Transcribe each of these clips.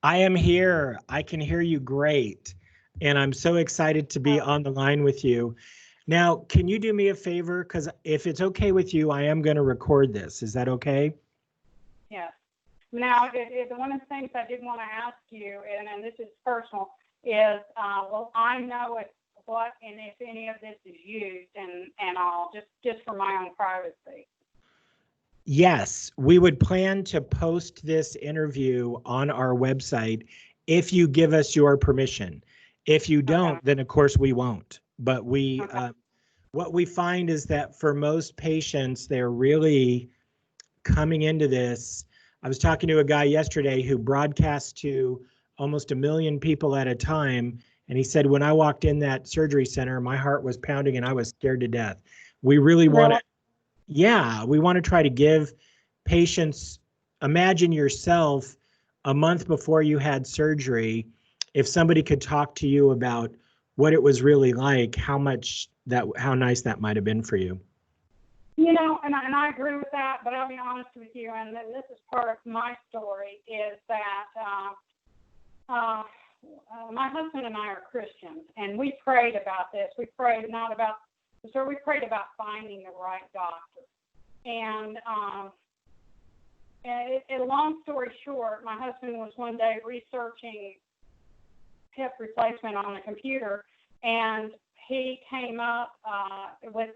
I am here. I can hear you great. And I'm so excited to be Oh, on the line with you. Now, can you do me a favor? Because if it's okay with you, I am going to record this. Is that okay? yes. Now, one of the things I did want to ask you, and this is personal, is, well, I know what and if any of this is used and all, just for my own privacy. Yes, we would plan to post this interview on our website if you give us your permission. If you Okay, don't, then of course we won't. But okay, what we find is that for most patients, they're really coming into this. I was talking to a guy yesterday who broadcasts to almost 1 million people at a time. And he said, when I walked in that surgery center, my heart was pounding and I was scared to death. We really want really, to, yeah, we want to try to give patients, imagine yourself a month before you had surgery. If somebody could talk to you about what it was really like, how nice that might have been for you. and I agree with that. But I'll be honest with you, and then this is part of my story, is that my husband and I are Christians, and we prayed about this. We prayed not about, so we prayed about finding the right doctor. And long story short, my husband was one day researching hip replacement on a computer, and he came up with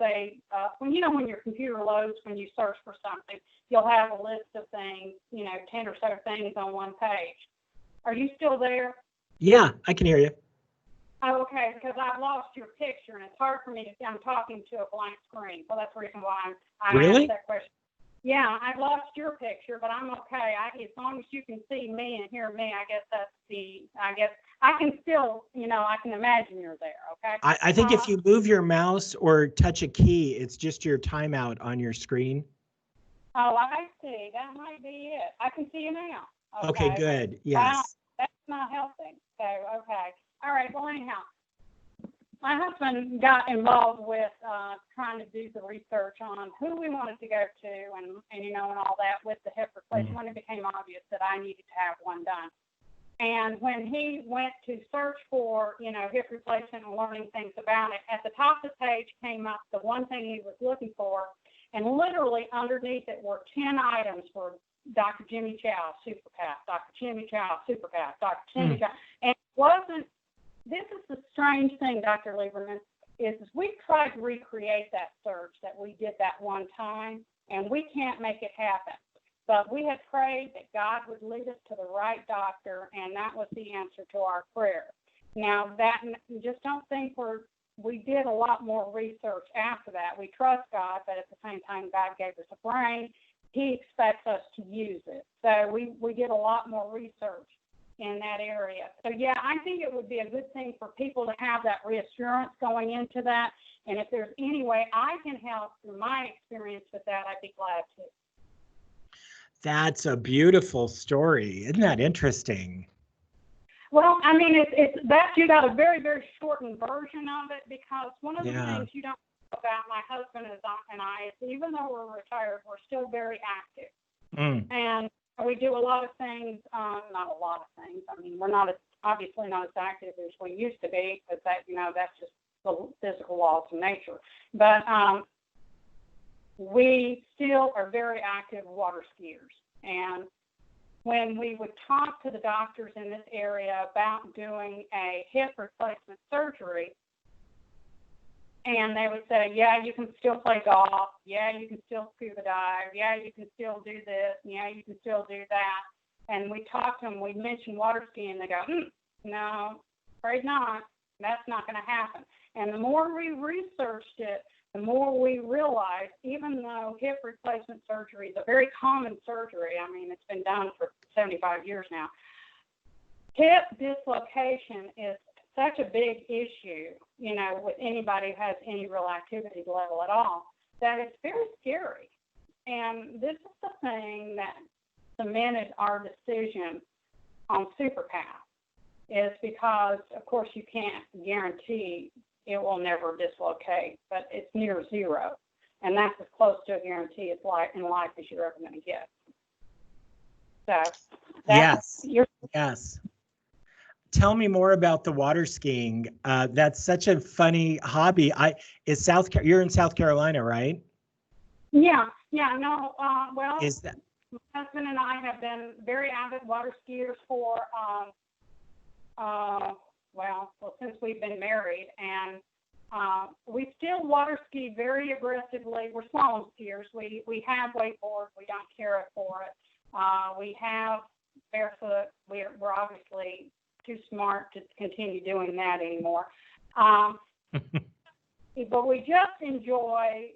when your computer loads, when you search for something, you'll have a list of things, 10 or so things on one page. Are you still there? Yeah, I can hear you. Oh, okay, because I lost your picture, and it's hard for me to, I'm talking to a blank screen, so that's the reason why I asked Really? that question. Yeah, I've lost your picture, but I'm okay. As long as you can see me and hear me, I guess I can still, I can imagine you're there, okay? I think if you move your mouse or touch a key, it's just your timeout on your screen. Oh, I see. That might be it. I can see you now. Okay, Okay. good. Wow, Yes. that's not helping. So, okay. All right, well, anyhow, my husband got involved with trying to do the research on who we wanted to go to and all that with the hip replacement when it became obvious that I needed to have one done. And when he went to search for, hip replacement and learning things about it, at the top of the page came up the one thing he was looking for, and literally underneath it were 10 items for Dr. Jimmy Chow, SuperPATH, Dr. Jimmy Chow, SuperPATH, Dr. Jimmy Chow. And this is the strange thing, Dr. Lieberman, is we tried to recreate that search that we did that one time, and we can't make it happen. But we had prayed that God would lead us to the right doctor, and that was the answer to our prayer. Now, just don't think we did a lot more research after that. We trust God, but at the same time, God gave us a brain. He expects us to use it. So we did a lot more research in that area. So, yeah, I think it would be a good thing for people to have that reassurance going into that. And if there's any way I can help through my experience with that, I'd be glad to. That's a beautiful story. Isn't that interesting? Well, I mean, it's that you got a very, very shortened version of it, because one of the things you don't know about my husband and I is, even though we're retired, we're still very active. And we do a lot of things, not a lot of things. I mean, we're obviously not as active as we used to be, because that's just the physical laws of nature. But we still are very active water skiers. And when we would talk to the doctors in this area about doing a hip replacement surgery, and they would say, yeah, you can still play golf. Yeah, you can still scuba dive. Yeah, you can still do this. Yeah, you can still do that. And we talked to them. We mentioned water skiing. They go, no, afraid not. That's not going to happen. And the more we researched it, the more we realized, even though hip replacement surgery is a very common surgery, I mean, it's been done for 75 years now, hip dislocation is such a big issue, with anybody who has any real activity level at all, that it's very scary. And this is the thing that cemented our decision on SuperPATH, is because, of course, you can't guarantee it will never dislocate, but it's near zero. And that's as close to a guarantee in life as you're ever going to get. So Yes. you're Yes. Tell me more about the water skiing. That's such a funny hobby. You're in South Carolina, right? yeah, no, well, Is that my husband and I have been very avid water skiers for since we've been married, and we still water ski very aggressively. We're slalom skiers. We have wakeboard. We don't care for it. We have barefoot. We're obviously too smart to continue doing that anymore. But we just enjoy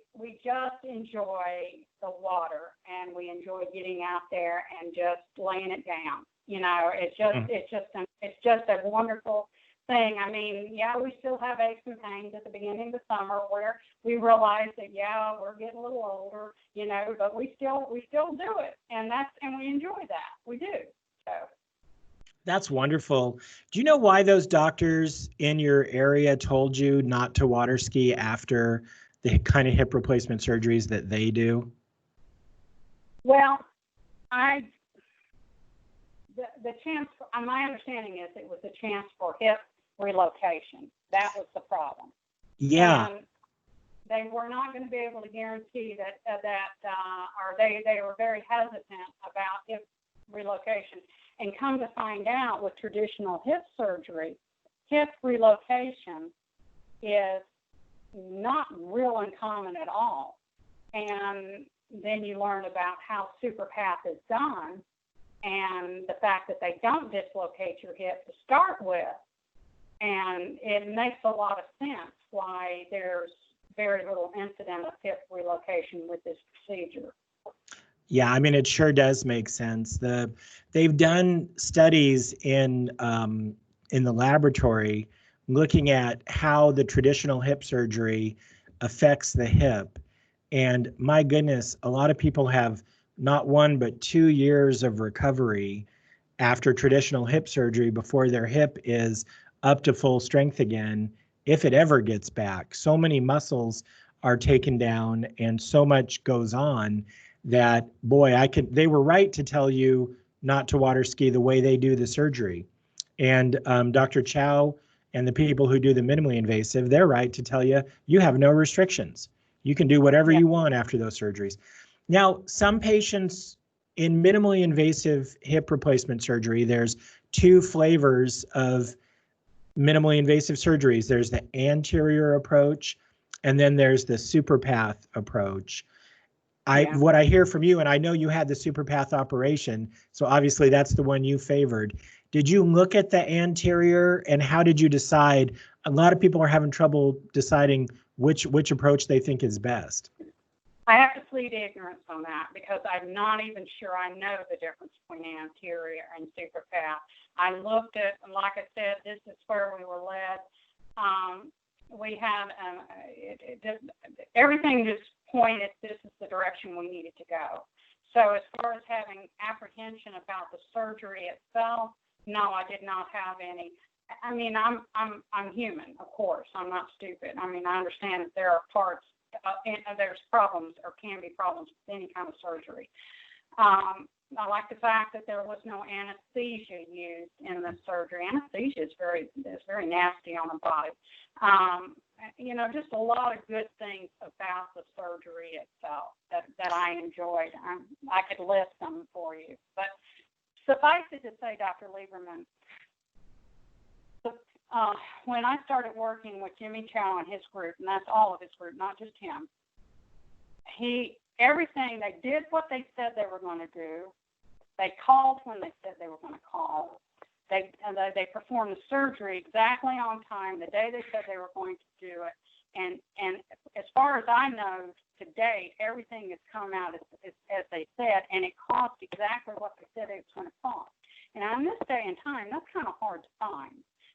the water, and we enjoy getting out there and just laying it down. You know, it's just a wonderful thing. I mean, yeah, we still have aches and pains at the beginning of the summer where we realize that, yeah, we're getting a little older, you know, but we still do it, and we enjoy that. We do. So. That's wonderful. Do you know why those doctors in your area told you not to water ski after the kind of hip replacement surgeries that they do? Well, the chance, my understanding is it was a chance for hip relocation. That was the problem. Yeah. And they were not going to be able to guarantee that, or they were very hesitant about hip relocation. And come to find out, with traditional hip surgery, hip relocation is not real uncommon at all. And then you learn about how SuperPATH is done, and the fact that they don't dislocate your hip to start with. And it makes a lot of sense why there's very little incident of hip relocation with this procedure. Yeah, I mean, it sure does make sense. They've done studies in the laboratory looking at how the traditional hip surgery affects the hip. And my goodness, a lot of people have not 1, but 2 years of recovery after traditional hip surgery before their hip is up to full strength again, if it ever gets back. So many muscles are taken down and so much goes on that, boy, they were right to tell you not to water ski the way they do the surgery. And Dr. Chow and the people who do the minimally invasive, they're right to tell you, you have no restrictions. You can do whatever you want after those surgeries. Now, some patients in minimally invasive hip replacement surgery, there's 2 flavors of minimally invasive surgeries. There's the anterior approach, and then there's the SuperPATH approach. What I hear from you, and I know you had the SuperPATH operation, so obviously that's the one you favored. Did you look at the anterior, and how did you decide? A lot of people are having trouble deciding which approach they think is best. I have to plead ignorance on that because I'm not even sure I know the difference between anterior and SuperPATH. I looked at, like I said, this is where we were led. We had everything just pointed, this is the direction we needed to go. So as far as having apprehension about the surgery itself, no, I did not have any. I mean, I'm human, of course. I'm not stupid. I mean, I understand that there are parts, there's problems or can be problems with any kind of surgery. I like the fact that there was no anesthesia used in the surgery. Anesthesia is very nasty on the body. You know, just a lot of good things about the surgery itself that I enjoyed. I could list them for you. But suffice it to say, Dr. Lieberman, when I started working with Jimmy Chow and his group, and that's all of his group, not just him, everything, they did what they said they were going to do. They called when they said they were going to call. They performed the surgery exactly on time, the day they said they were going to do it. And as far as I know, to date, everything has come out as they said, and it cost exactly what they said it was going to cost. And on this day and time, that's kind of hard to find.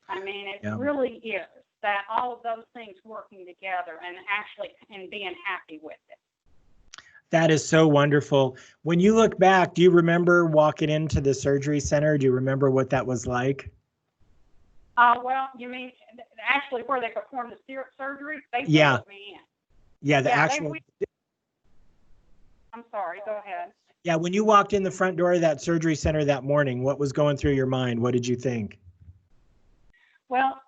I mean, it really is, that all of those things working together and being happy with it. That is so wonderful. When you look back, do you remember walking into the surgery center? Do you remember what that was like? Well, you mean actually where they performed the surgery? They brought me in. Yeah, the actual. I'm sorry, go ahead. Yeah, when you walked in the front door of that surgery center that morning, what was going through your mind? What did you think? Well,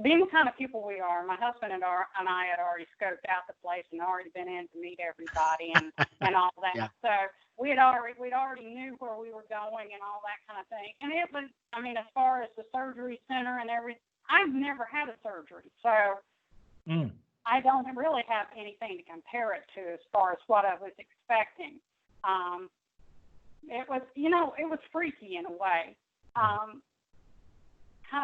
being the kind of people we are, my husband and I had already scoped out the place and already been in to meet everybody and all that. Yeah. So we'd already knew where we were going and all that kind of thing. And it was, I mean, as far as the surgery center and everything, I've never had a surgery, so I don't really have anything to compare it to as far as what I was expecting. It was, it was freaky in a way. How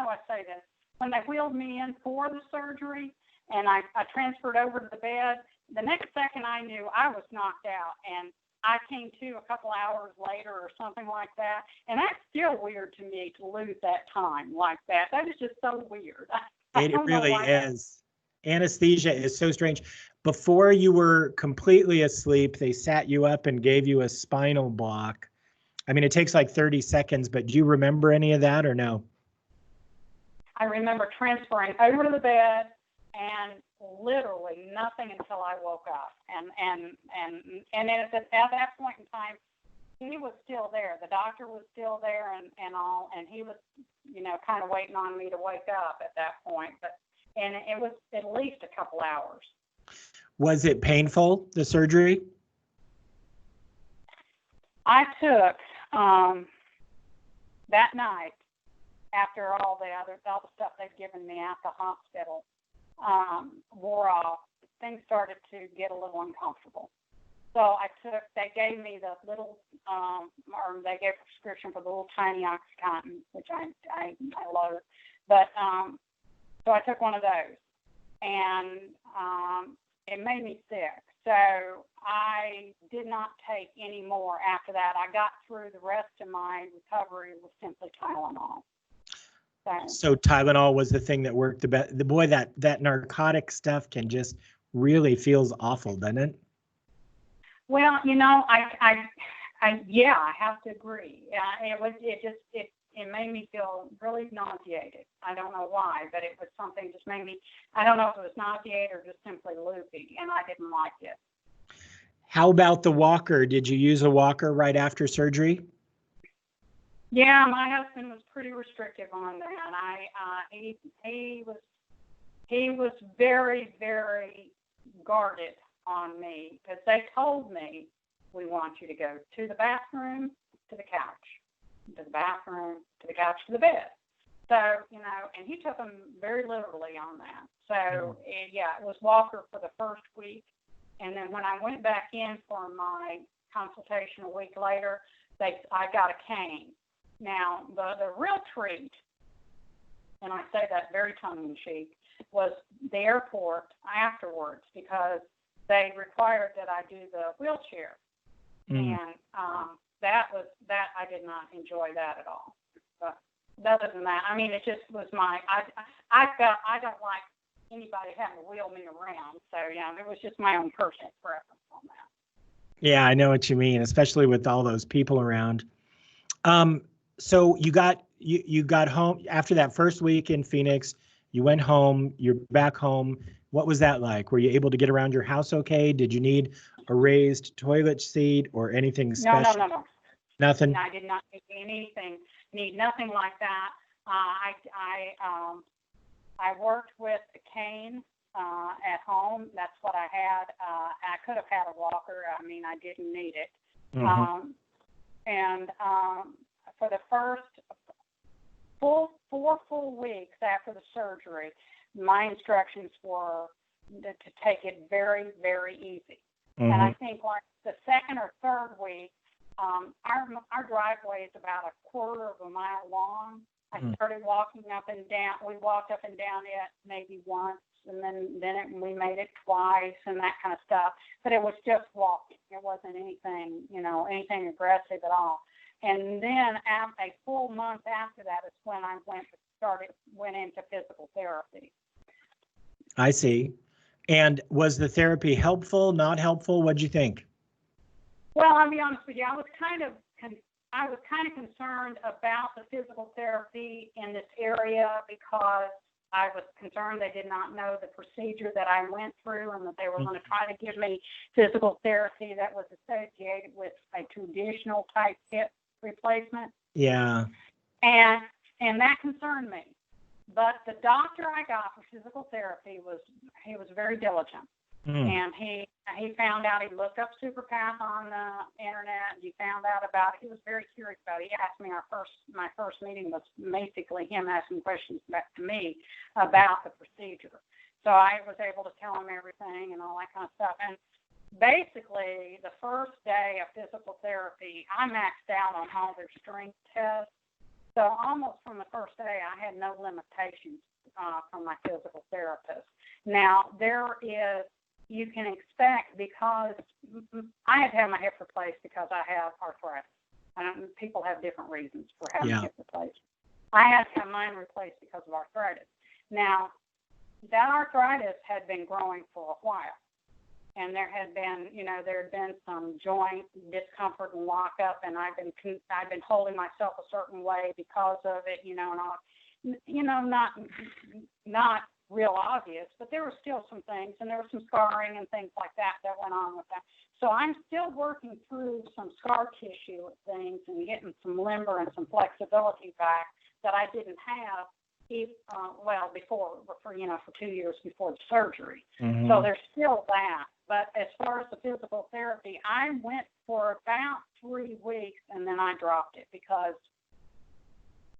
do I say this? When they wheeled me in for the surgery and I transferred over to the bed, the next second I knew I was knocked out, and I came to a couple hours later or something like that. And that's still weird to me to lose that time like that. That is just so weird. It really is. Anesthesia is so strange. Before you were completely asleep, they sat you up and gave you a spinal block. I mean, it takes like 30 seconds, but do you remember any of that or no? I remember transferring over to the bed and literally nothing until I woke up. And at that point in time, he was still there. The doctor was still there and all, and he was, kind of waiting on me to wake up at that point. And it was at least a couple hours. Was it painful, the surgery? I took that night, after all the stuff they'd given me at the hospital wore off, things started to get a little uncomfortable. So they gave me the little, or they gave a prescription for the little tiny OxyContin, which I love. But so I took one of those, and it made me sick. So I did not take any more after that. I got through the rest of my recovery with simply Tylenol. So Tylenol was the thing that worked the best. The boy, that narcotic stuff can just really feels awful, doesn't it? Well, I have to agree. It made me feel really nauseated. I don't know why, but it was something just made me, I don't know if it was nauseated or just simply loopy, and I didn't like it. How about the walker? Did you use a walker right after surgery? Yeah, my husband was pretty restrictive on that. He was very, very guarded on me because they told me, we want you to go to the bathroom, to the couch, to the bathroom, to the couch, to the bed. So, and he took them very literally on that. So, it was walker for the first week. And then when I went back in for my consultation a week later, I got a cane. Now, the real treat, and I say that very tongue-in-cheek, was the airport afterwards, because they required that I do the wheelchair. And that I did not enjoy that at all. But other than that, I mean, it just was I don't like anybody having to wheel me around. So, it was just my own personal preference on that. Yeah, I know what you mean, especially with all those people around. So you got home after that first week in Phoenix. You went home. You're back home. What was that like? Were you able to get around your house okay? Did you need a raised toilet seat or anything special? No. Nothing? I did not need nothing like that. I worked with a cane at home. That's what I had. I could have had a walker. I mean, I didn't need it. For the first four full weeks after the surgery, my instructions were to take it very, very easy. And I think like the second or third week, our driveway is about a quarter of a mile long. I started walking up and down. We walked up and down it maybe once, and then we made it twice and that kind of stuff. But it was just walking. It wasn't anything, anything aggressive at all. And then a full month after that is when I went into physical therapy. I see. And was the therapy helpful, not helpful? What'd you think? Well, I'll be honest with you. I was kind of concerned about the physical therapy in this area because I was concerned they did not know the procedure that I went through and that they were going to try to give me physical therapy that was associated with a traditional type hip replacement. Yeah. And that concerned me. But the doctor I got for physical therapy was very diligent. And he found out, he looked up SuperPATH on the internet. He found out about it. He was very curious about it. He asked me, my first meeting was basically him asking questions back to me about the procedure. So I was able to tell him everything and all that kind of stuff. And basically, the first day of physical therapy, I maxed out on all their strength tests. So almost from the first day, I had no limitations from my physical therapist. Now, you can expect, because I had to have my hip replaced because I have arthritis. People have different reasons for having hip replaced. I had to have mine replaced because of arthritis. Now, that arthritis had been growing for a while. And there had been some joint discomfort and lockup, and I've been holding myself a certain way because of it, not real obvious, but there were still some things, and there was some scarring and things like that went on with that. So I'm still working through some scar tissue with things and getting some limber and some flexibility back that I didn't have before, for 2 years before the surgery. So there's still that. But as far as the physical therapy, I went for about 3 weeks, and then I dropped it because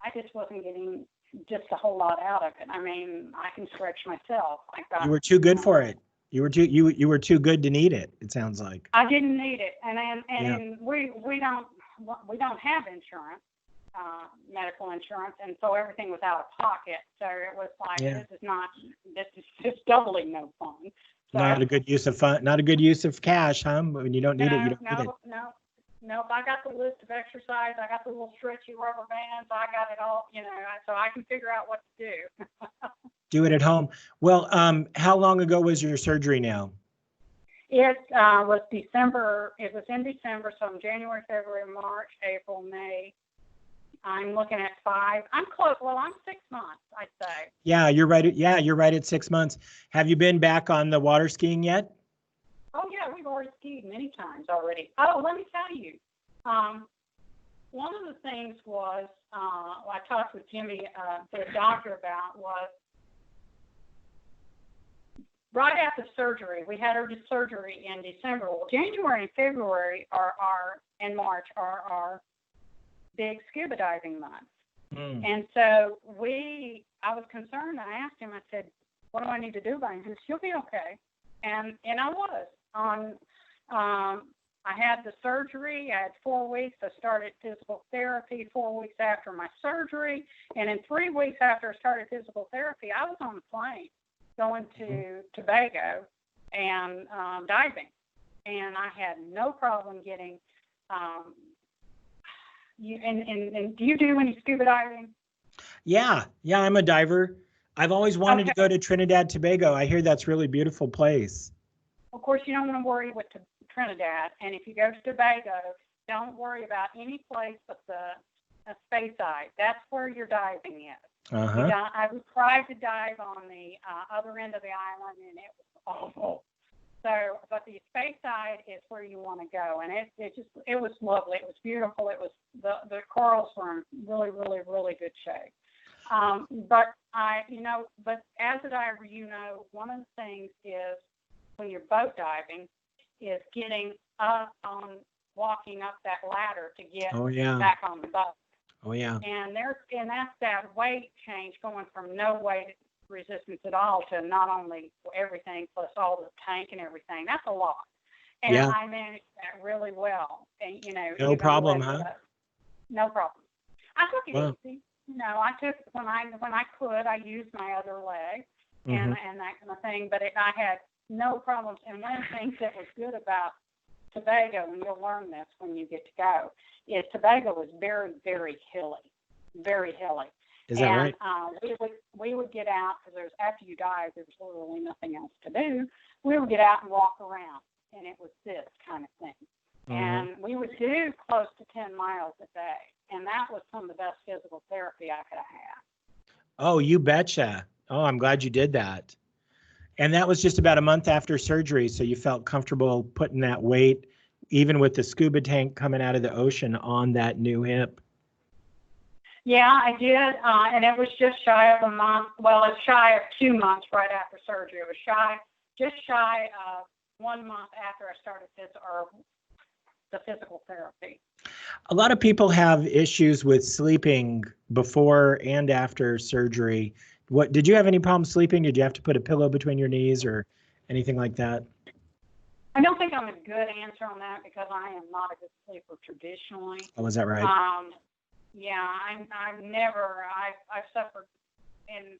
I just wasn't getting just a whole lot out of it. I mean, I can stretch myself. You were too good for it. You were too good to need it. It sounds like. I didn't need it, and we don't have insurance, medical insurance, and so everything was out of pocket. So it was like this is just doubly no fun. So, not a good use of fun. Not a good use of cash, huh? When you don't need it, you don't need it. No, I got the list of exercise. I got the little stretchy rubber bands. I got it all, so I can figure out what to do. Do it at home. Well, how long ago was your surgery now? It was December. It was in December, so in January, February, March, April, May. I'm looking at 5. I'm close. Well, I'm 6 months, I'd say. Yeah, you're right. You're right at 6 months. Have you been back on the water skiing yet? Oh, yeah, we've already skied many times already. Oh, let me tell you. One of the things was, I talked with Jimmy, the doctor about, was right after surgery. We had her surgery in December. Well, January and February and March are our big scuba diving months. And so I was concerned. I asked him, I said, what do I need to do about it? He said, you'll be okay. And I was. I had the surgery. I had 4 weeks. I started physical therapy 4 weeks after my surgery. And in 3 weeks after I started physical therapy, I was on the plane going to Tobago and diving. And I had no problem getting and do you do any scuba diving? Yeah, I'm a diver. I've always wanted to go to Trinidad, Tobago. I hear that's a really beautiful place. Of course, you don't want to worry with Trinidad. And if you go to Tobago, don't worry about any place but the space side. That's where your diving is. I tried to dive on the other end of the island, and it was awful. So, but the space side is where you want to go, and it was lovely. It was beautiful. It was the corals were in really, really, really good shape. But as a diver, one of the things is when you're boat diving is getting up walking up that ladder to get back on the boat. Oh yeah. And that's that weight change going from no weight resistance at all to not only everything plus all the tank and everything. That's a lot. And I managed that really well. And no problem, huh? No problem. I took it easy. I took when I could. I used my other leg and that kind of thing. But I had no problems. And one of the things that was good about Tobago, and you'll learn this when you get to go, is Tobago was very, very hilly, very hilly. Is that right? We would get out because after you dive, there's literally nothing else to do. We would get out and walk around, and it was this kind of thing. And we would do close to 10 miles a day, and that was some of the best physical therapy I could have had. Oh, you betcha. Oh, I'm glad you did that. And that was just about a month after surgery, so you felt comfortable putting that weight, even with the scuba tank coming out of the ocean, on that new hip. Yeah, I did, and it was just shy of a month. Well, it's shy of 2 months right after surgery. It was just shy of 1 month after I started the physical therapy. A lot of people have issues with sleeping before and after surgery. What, did you have any problems sleeping? Did you have to put a pillow between your knees or anything like that? I don't think I'm a good answer on that because I am not a good sleeper traditionally. Oh, is that right? Yeah, I've suffered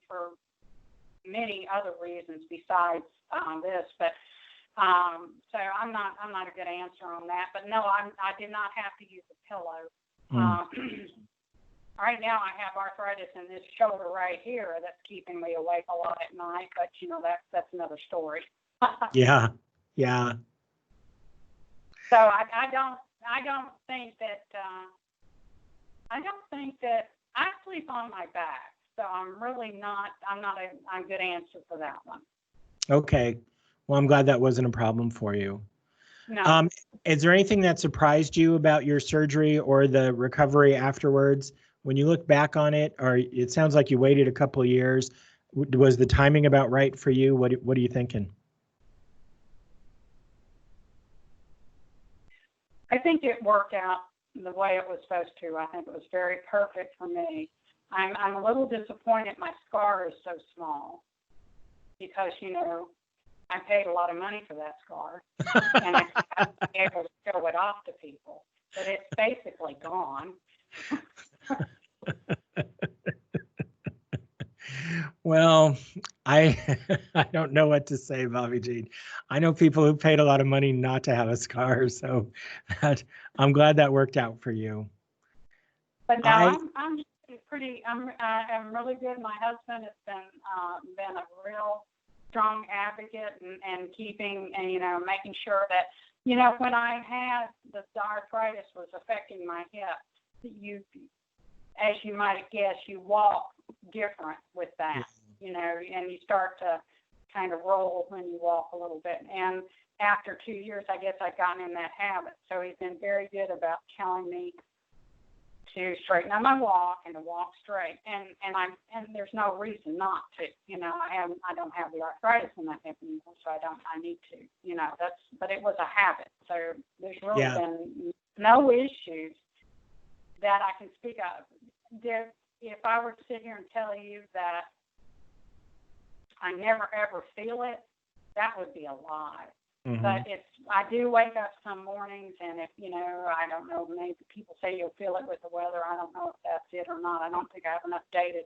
for many other reasons besides this, but so I'm not a good answer on that. But no, I did not have to use a pillow. Right now I have arthritis in this shoulder right here that's keeping me awake a lot at night, but that's another story. Yeah. So I don't think that I sleep on my back. So I'm not a good answer for that one. Okay. Well, I'm glad that wasn't a problem for you. No. Is there anything that surprised you about your surgery or the recovery afterwards? When you look back on it, or it sounds like you waited a couple of years, was the timing about right for you? What are you thinking? I think it worked out the way it was supposed to. I think it was very perfect for me. I'm a little disappointed my scar is so small because, I paid a lot of money for that scar and I have to be able to show it off to people, but it's basically gone. Well, I don't know what to say, Bobbi Jean. I know people who paid a lot of money not to have a scar, so I'm glad that worked out for you. But no, I'm really good. My husband has been a real strong advocate and keeping and making sure that when I had the arthritis was affecting my hip, as you might guess, you walk different with that, and you start to kind of roll when you walk a little bit. And after 2 years, I guess I've gotten in that habit. So he's been very good about telling me to straighten out my walk and to walk straight. And there's no reason not to. I don't have the arthritis in that hip anymore, so I need to. But it was a habit. So there's really been no issues that I can speak of. If I were to sit here and tell you that I never ever feel it, that would be a lie. Mm-hmm. But I do wake up some mornings, and if I don't know, maybe people say you'll feel it with the weather. I don't know if that's it or not. I don't think I have enough data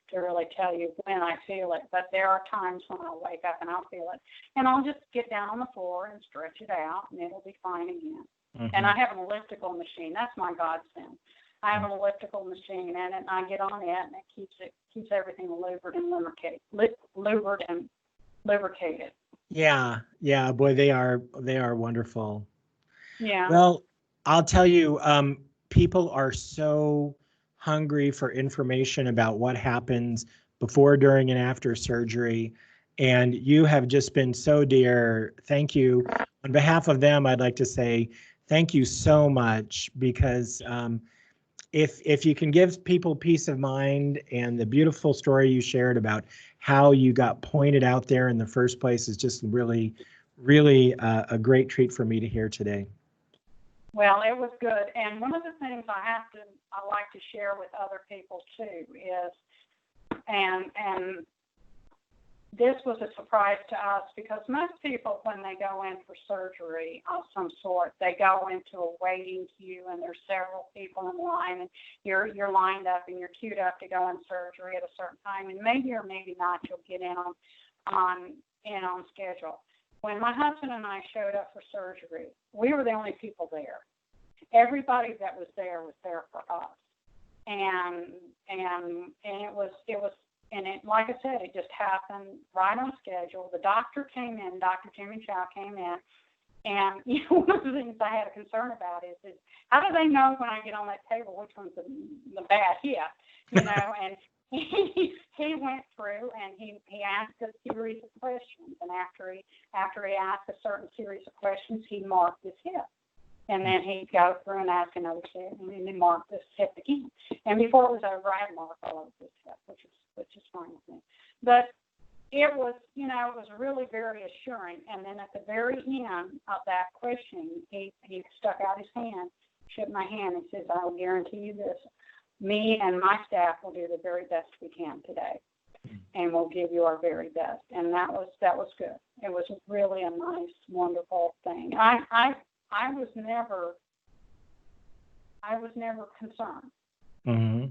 to really tell you when I feel it. But there are times when I'll wake up and I'll feel it, and I'll just get down on the floor and stretch it out, and it'll be fine again. Mm-hmm. And I have an elliptical machine. That's my godsend. I have an elliptical machine, and I get on it, and it keeps everything lubricated and lubricated. Yeah, boy, they are wonderful. Yeah. Well, I'll tell you, people are so hungry for information about what happens before, during, and after surgery, and you have just been so dear. Thank you. On behalf of them, I'd like to say thank you so much, because if you can give people peace of mind, and the beautiful story you shared about how you got pointed out there in the first place is just really, really a great treat for me to hear today. Well, it was good. And one of the things I like to share with other people too is, and this was a surprise to us, because most people, when they go in for surgery of some sort, they go into a waiting queue, and there's several people in line, and you're lined up and you're queued up to go in surgery at a certain time, and maybe or maybe not you'll get in on schedule. When my husband and I showed up for surgery, we were the only people there. Everybody that was there for us, and it was. And like I said, it just happened right on schedule. The doctor came in, Dr. Jimmy Chow came in, and one of the things I had a concern about is how do they know when I get on that table which one's the bad hip, and he went through and he asked a series of questions, and after he asked a certain series of questions, he marked his hip. And then he'd go through and ask another hip, and then he marked this hip again. And before it was over, I had marked all over this hip, which is fine with me. But it was, it was really very assuring. And then at the very end of that question, he stuck out his hand, shook my hand, and says, "I will guarantee you this. Me and my staff will do the very best we can today, and we'll give you our very best." And that was good. It was really a nice, wonderful thing. I was never concerned. Mm-hmm.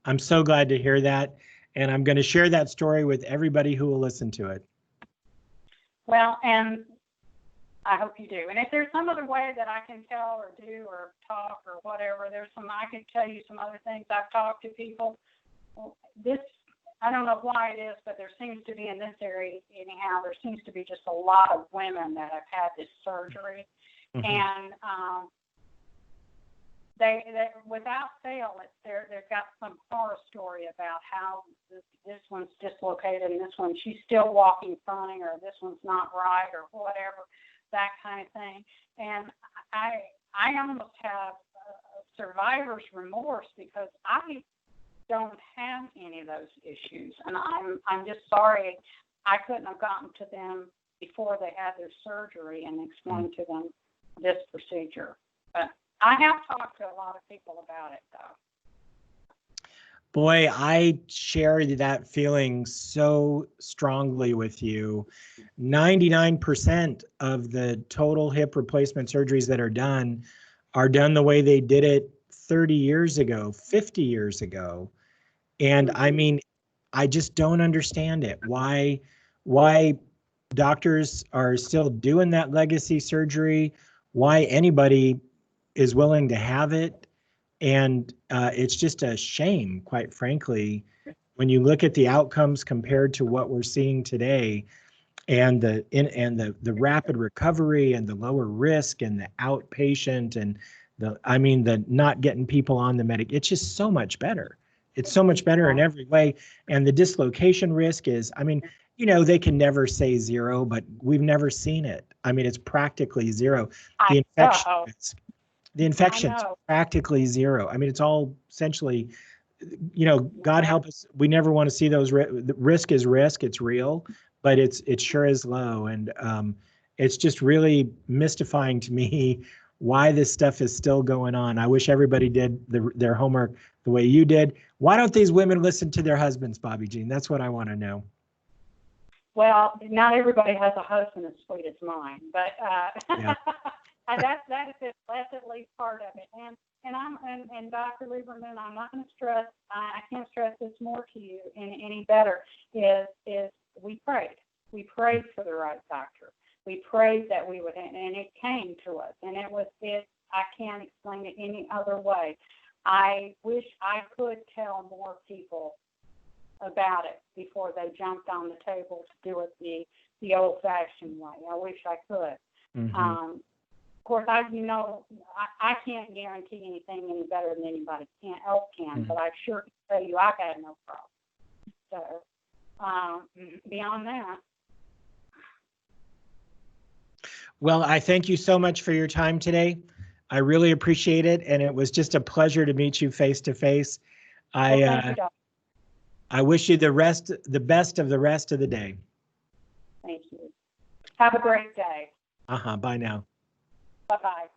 I'm so glad to hear that, and I'm going to share that story with everybody who will listen to it. Well, and I hope you do. And if there's some other way that I can tell or do or talk or whatever, I can tell you some other things. I've talked to people. I don't know why it is, but there seems to be in this area anyhow, there seems to be just a lot of women that have had this surgery. Mm-hmm. And they without fail, they've got some horror story about how this one's dislocated and this one, she's still walking funny, or this one's not right, or whatever, that kind of thing. And I almost have survivor's remorse because I don't have any of those issues, and I'm just sorry I couldn't have gotten to them before they had their surgery and explained to them this procedure. But I have talked to a lot of people about it, though. Boy, I share that feeling so strongly with you. 99% of the total hip replacement surgeries that are done the way they did it 30 years ago, 50 years ago. And I mean, I just don't understand it. Why doctors are still doing that legacy surgery, why anybody is willing to have it. And it's just a shame, quite frankly, when you look at the outcomes compared to what we're seeing today, and the rapid recovery and the lower risk and the outpatient and the not getting people on the medic. It's just so much better. It's so much better in every way. And the dislocation risk is, they can never say zero, but we've never seen it. It's practically zero. The infection is practically zero. It's all essentially, God help us. We never want to see those. The risk is risk. It's real, but it sure is low. And it's just really mystifying to me why this stuff is still going on. I wish everybody did their homework the way you did. Why don't these women listen to their husbands, Bobbi Jean? That's what I want to know. Well, not everybody has a husband as sweet as mine, but yeah. That's at least part of it. And Dr. Lieberman, I'm not going to stress. I can't stress this more to you any better. Is we prayed. We prayed for the right doctor. We prayed that we would, and it came to us. And I can't explain it any other way. I wish I could tell more people about it before they jumped on the table to do it the old-fashioned way. I wish I could. Mm-hmm. Of course, I can't guarantee anything any better than anybody else can, mm-hmm. but I sure can tell you I've had no problem. So beyond that. Well, I thank you so much for your time today. I really appreciate it, and it was just a pleasure to meet you face to face. I wish you the best of the rest of the day. Thank you. Have a great day. Bye now. Bye-bye.